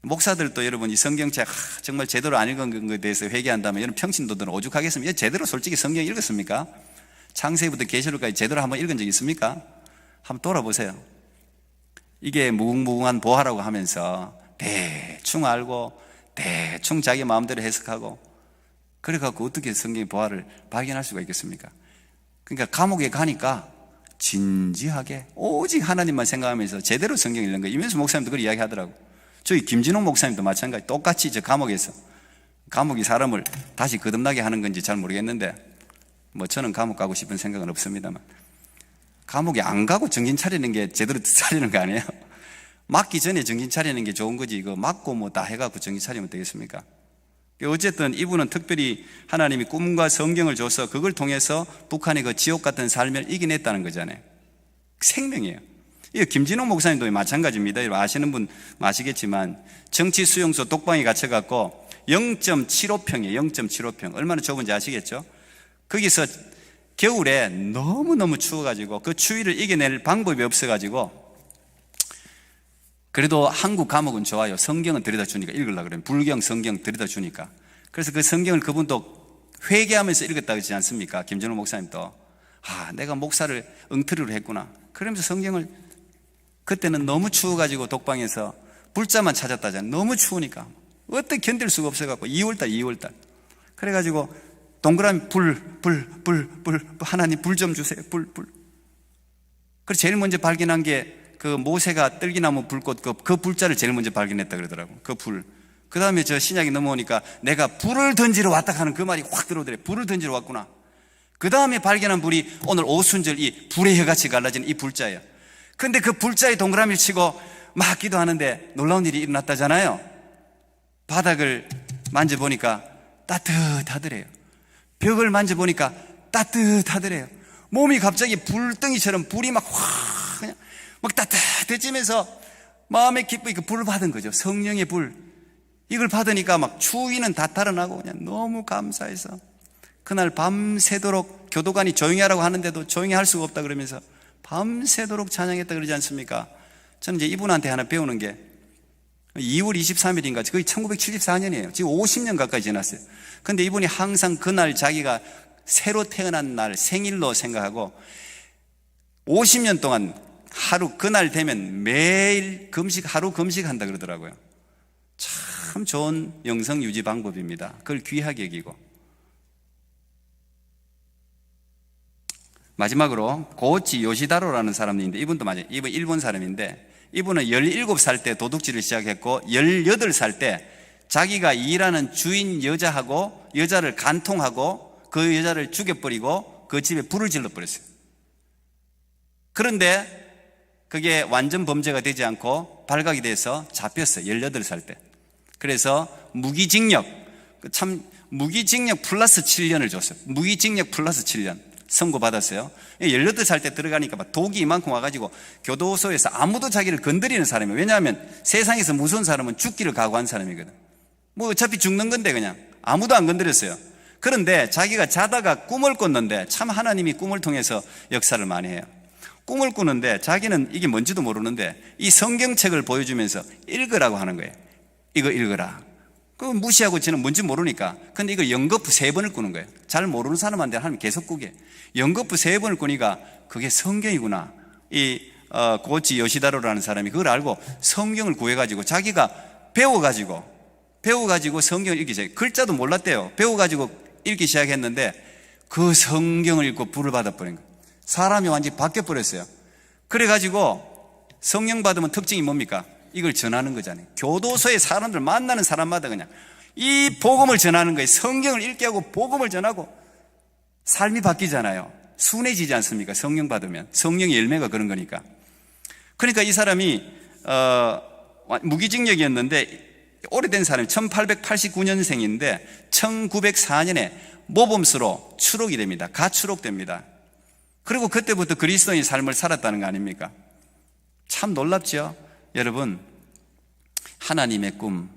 목사들도 여러분 이 성경책 정말 제대로 안 읽은 것에 대해서 회개한다면 여러분 평신도들은 오죽하겠습니까? 제대로 솔직히 성경 읽었습니까? 창세기부터 계시록까지 제대로 한번 읽은 적 있습니까? 한번 돌아보세요. 이게 무궁무궁한 보화라고 하면서 대충 알고 대충 자기 마음대로 해석하고 그래갖고 어떻게 성경의 보화를 발견할 수가 있겠습니까? 그러니까 감옥에 가니까 진지하게 오직 하나님만 생각하면서 제대로 성경 읽는 거예요. 이면수 목사님도 그걸 이야기하더라고. 저희 김진홍 목사님도 마찬가지. 똑같이 저 감옥에서, 감옥이 사람을 다시 거듭나게 하는 건지 잘 모르겠는데 뭐 저는 감옥 가고 싶은 생각은 없습니다만, 감옥에 안 가고 정신 차리는 게 제대로 차리는 거 아니에요? 맞기 전에 정신 차리는 게 좋은 거지, 이거 맞고 뭐 다 해갖고 정신 차리면 되겠습니까? 어쨌든 이분은 특별히 하나님이 꿈과 성경을 줘서 그걸 통해서 북한의 그 지옥 같은 삶을 이겨냈다는 거잖아요. 생명이에요. 이 김진홍 목사님도 마찬가지입니다. 아시는 분 아시겠지만 정치 수용소 독방에 갇혀갖고 0.75평이에요. 0.75평. 얼마나 좁은지 아시겠죠? 거기서 겨울에 너무너무 추워가지고 그 추위를 이겨낼 방법이 없어가지고, 그래도 한국 감옥은 좋아요. 성경은 들여다 주니까 읽으려고 그러면, 불경 성경 들여다 주니까. 그래서 그 성경을 그분도 회개하면서 읽었다고 그러지 않습니까? 김진호 목사님도. 내가 목사를 엉터리로 했구나. 그러면서 성경을, 그때는 너무 추워가지고 독방에서 불자만 찾았다잖아요. 너무 추우니까 어떻게 견딜 수가 없어갖고 2월달 그래가지고 동그라미 불 하나님 불 좀 주세요. 불. 그래서 제일 먼저 발견한 게 그 모세가 뜰기나무 불꽃 그 불자를 제일 먼저 발견했다 그러더라고. 그 불. 그 다음에 저 신약이 넘어오니까 내가 불을 던지러 왔다 하는 그 말이 확 들어오더래. 불을 던지러 왔구나. 그 다음에 발견한 불이 오늘 오순절 이 불의 혀같이 갈라지는 이 불자예요. 근데 그 불자에 동그라미를 치고 막 기도하는데 놀라운 일이 일어났다잖아요. 바닥을 만져보니까 따뜻하더래요. 벽을 만져보니까 따뜻하더래요. 몸이 갑자기 불덩이처럼 불이 막 확 그냥 막 따뜻해지면서 마음의 기쁨이 그 불을 받은 거죠. 성령의 불. 이걸 받으니까 막 추위는 다 달아나고 그냥 너무 감사해서 그날 밤새도록, 교도관이 조용히 하라고 하는데도 조용히 할 수가 없다 그러면서 밤새도록 찬양했다 그러지 않습니까? 저는 이제 이분한테 하나 배우는 게 2월 23일인가 거의 1974년이에요. 지금 50년 가까이 지났어요. 근데 이분이 항상 그날 자기가 새로 태어난 날 생일로 생각하고 50년 동안 하루 그날 되면 매일 하루 금식한다 그러더라고요. 참 좋은 영성 유지 방법입니다. 그걸 귀하게 여기고. 마지막으로 고치 요시다로라는 사람이 있는데 이분도 맞아요. 이분 일본 사람인데 이분은 17살 때 도둑질을 시작했고 18살 때 자기가 일하는 주인 여자를 간통하고 그 여자를 죽여버리고 그 집에 불을 질러버렸어요. 그런데 그게 완전 범죄가 되지 않고 발각이 돼서 잡혔어요. 18살 때. 그래서 무기징역, 무기징역 플러스 7년을 줬어요. 무기징역 플러스 7년 선고받았어요. 18살 때 들어가니까 막 독이 이만큼 와가지고 교도소에서 아무도 자기를 건드리는 사람이에요. 왜냐하면 세상에서 무서운 사람은 죽기를 각오한 사람이거든. 뭐 어차피 죽는 건데 그냥 아무도 안 건드렸어요. 그런데 자기가 자다가 꿈을 꿨는데, 참 하나님이 꿈을 통해서 역사를 많이 해요. 꿈을 꾸는데 자기는 이게 뭔지도 모르는데 이 성경책을 보여주면서 읽으라고 하는 거예요. 이거 읽어라. 그거 무시하고 저는 뭔지 모르니까. 근데 이거 연거푸 3번을 꾸는 거예요. 잘 모르는 사람한테 하나님 계속 꾸게. 연거푸 3번을 꾸니까 그게 성경이구나. 이 고치 요시다로라는 사람이 그걸 알고 성경을 구해가지고 자기가 배워가지고 성경을 읽기 시작해요. 글자도 몰랐대요. 배워가지고 읽기 시작했는데 그 성경을 읽고 불을 받아버린 거예요. 사람이 완전히 바뀌어버렸어요. 그래가지고 성령 받으면 특징이 뭡니까? 이걸 전하는 거잖아요. 교도소에 사람들 만나는 사람마다 그냥 이 복음을 전하는 거예요. 성경을 읽게 하고 복음을 전하고 삶이 바뀌잖아요. 순해지지 않습니까? 성령 받으면. 성령의 열매가 그런 거니까. 그러니까 이 사람이 무기징역이었는데 오래된 사람이 1889년생인데 1904년에 모범수로 추록이 됩니다. 가추록됩니다. 그리고 그때부터 그리스도인의 삶을 살았다는 거 아닙니까? 참 놀랍죠? 여러분, 하나님의 꿈,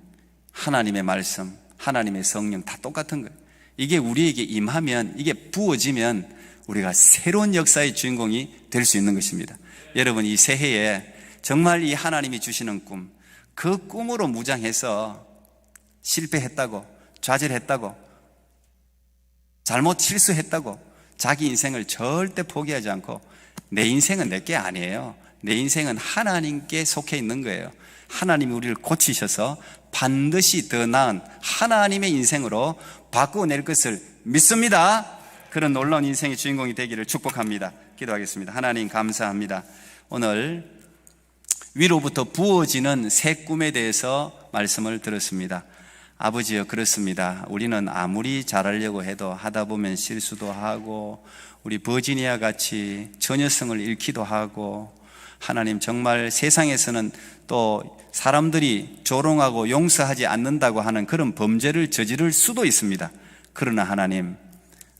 하나님의 말씀, 하나님의 성령 다 똑같은 거예요. 이게 우리에게 임하면, 이게 부어지면 우리가 새로운 역사의 주인공이 될 수 있는 것입니다. 여러분, 이 새해에 정말 이 하나님이 주시는 꿈, 그 꿈으로 무장해서 실패했다고, 좌절했다고, 잘못 실수했다고 자기 인생을 절대 포기하지 않고, 내 인생은 내게 아니에요. 내 인생은 하나님께 속해 있는 거예요. 하나님이 우리를 고치셔서 반드시 더 나은 하나님의 인생으로 바꾸어낼 것을 믿습니다. 그런 놀라운 인생의 주인공이 되기를 축복합니다. 기도하겠습니다. 하나님 감사합니다. 오늘 위로부터 부어지는 새 꿈에 대해서 말씀을 들었습니다. 아버지여, 그렇습니다. 우리는 아무리 잘하려고 해도 하다 보면 실수도 하고, 우리 버지니아 같이 전여성을 잃기도 하고, 하나님 정말 세상에서는 또 사람들이 조롱하고 용서하지 않는다고 하는 그런 범죄를 저지를 수도 있습니다. 그러나 하나님,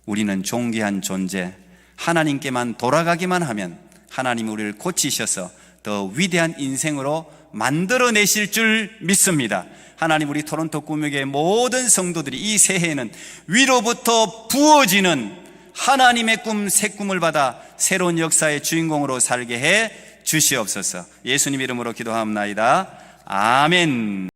우리는 존귀한 존재, 하나님께만 돌아가기만 하면 하나님이 우리를 고치셔서 더 위대한 인생으로 만들어내실 줄 믿습니다. 하나님, 우리 토론토 꿈역의 모든 성도들이 이 새해에는 위로부터 부어지는 하나님의 꿈, 새 꿈을 받아 새로운 역사의 주인공으로 살게 해 주시옵소서. 예수님 이름으로 기도합나이다. 아멘.